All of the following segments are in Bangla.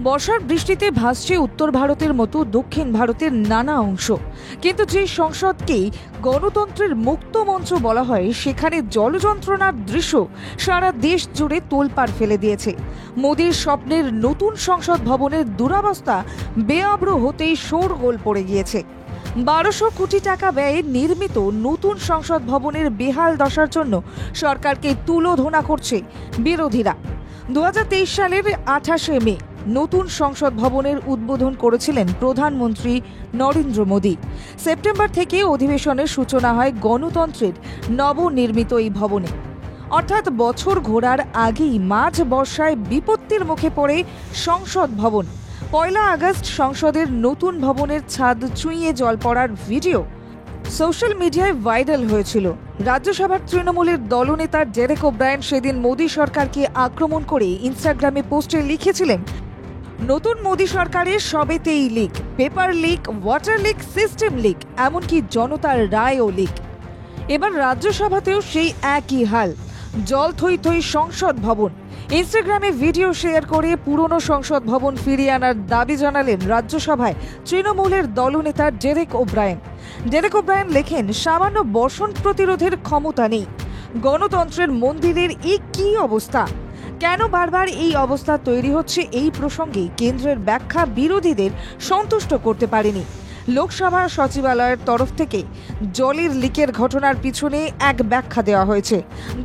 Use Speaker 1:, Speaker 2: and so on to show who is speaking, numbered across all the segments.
Speaker 1: বর্ষার বৃষ্টিতে ভাসছে উত্তর ভারতের মতো দক্ষিণ ভারতের নানা অংশ, কিন্তু যে সংসদকেই গণতন্ত্রের মুক্ত মঞ্চ বলা হয়, সেখানে জলযন্ত্রণার দৃশ্য সারা দেশ জুড়ে তোলপাড় ফেলে দিয়েছে। মোদির স্বপ্নের নতুন সংসদ ভবনের দুরবস্থা বেআব্র হতেই শোরগোল পড়ে গিয়েছে। 1200 কোটি টাকা ব্যয়ে নির্মিত নতুন সংসদ ভবনের বেহাল দশার জন্য সরকারকে তুলোধনা করছে বিরোধীরা। 2023 সালের 28শে মে নতুন সংসদ ভবনের উদ্বোধন করেছিলেন প্রধানমন্ত্রী নরেন্দ্র মোদী। সেপ্টেম্বর থেকে অধিবেশনের সূচনা হয় গণতন্ত্রের নবনির্মিত এই ভবনে। অর্থাৎ বছর ঘোরার আগেই মাঝ বর্ষায় বিপত্তির মুখে পড়ে সংসদ ভবন। 1 আগস্ট সংসদের নতুন ভবনের ছাদ চুঁইয়ে জল পড়ার ভিডিও সোশ্যাল মিডিয়ায় ভাইরাল হয়েছিল। রাজ্যসভার তৃণমূলের দলনেতা ডেরেক ওব্রায়েন সেদিন মোদী সরকারকে আক্রমণ করে ইনস্টাগ্রামে পোস্টে লিখেছিলেন, নতুন মোদী সরকারের সবেতেই leak, paper leak, water leak, system leak, এমনকি জনতার রায়ও লিক। এবার রাজ্যসভাতেও সেই একই হাল, জল থই থই সংসদ ভবন। ইনস্টাগ্রামে ভিডিও শেয়ার করে পুরনো সংসদ ভবন ফিরিয়ে আনার দাবি জানালেন রাজ্যসভায় তৃণমূলের দলনেতা ডেরেক ওব্রায়েন। ডেরেক ওব্রায়েন লেখেন, সামান্য বর্ষণ প্রতিরোধের ক্ষমতা নেই। গণতন্ত্রের মন্দিরের এই কী অবস্থা? কেন বারবার এই অবস্থা তৈরি হচ্ছে? এই প্রসঙ্গে কেন্দ্রের ব্যাখ্যা বিরোধীদের সন্তুষ্ট করতে পারেনি। লোকসভা সচিবালয়ের তরফ থেকে জলের লিকের ঘটনার পিছনে এক ব্যাখ্যা দেওয়া হয়েছে।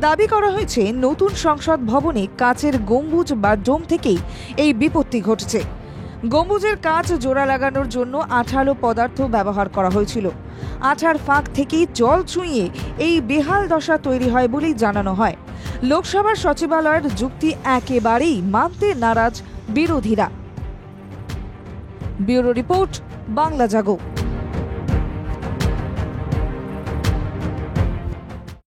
Speaker 1: দাবি করা হয়েছে, নতুন সংসদ ভবনে কাচের গম্বুজ বা ডোম থেকেই এই বিপত্তি ঘটেছে। গম্বুজের কাচ জোড়া লাগানোর জন্য আঠালো পদার্থ ব্যবহার করা হয়েছিল। আঠার ফাঁক থেকেই জল চুঁইয়ে এই বেহাল দশা তৈরি হয় বলেই জানানো হয়। লোকসভার সচিবালয়ের যুক্তি একেবারেই মানতে নারাজ বিরোধীরা। ব্যুরো রিপোর্ট, বাংলা জাগো।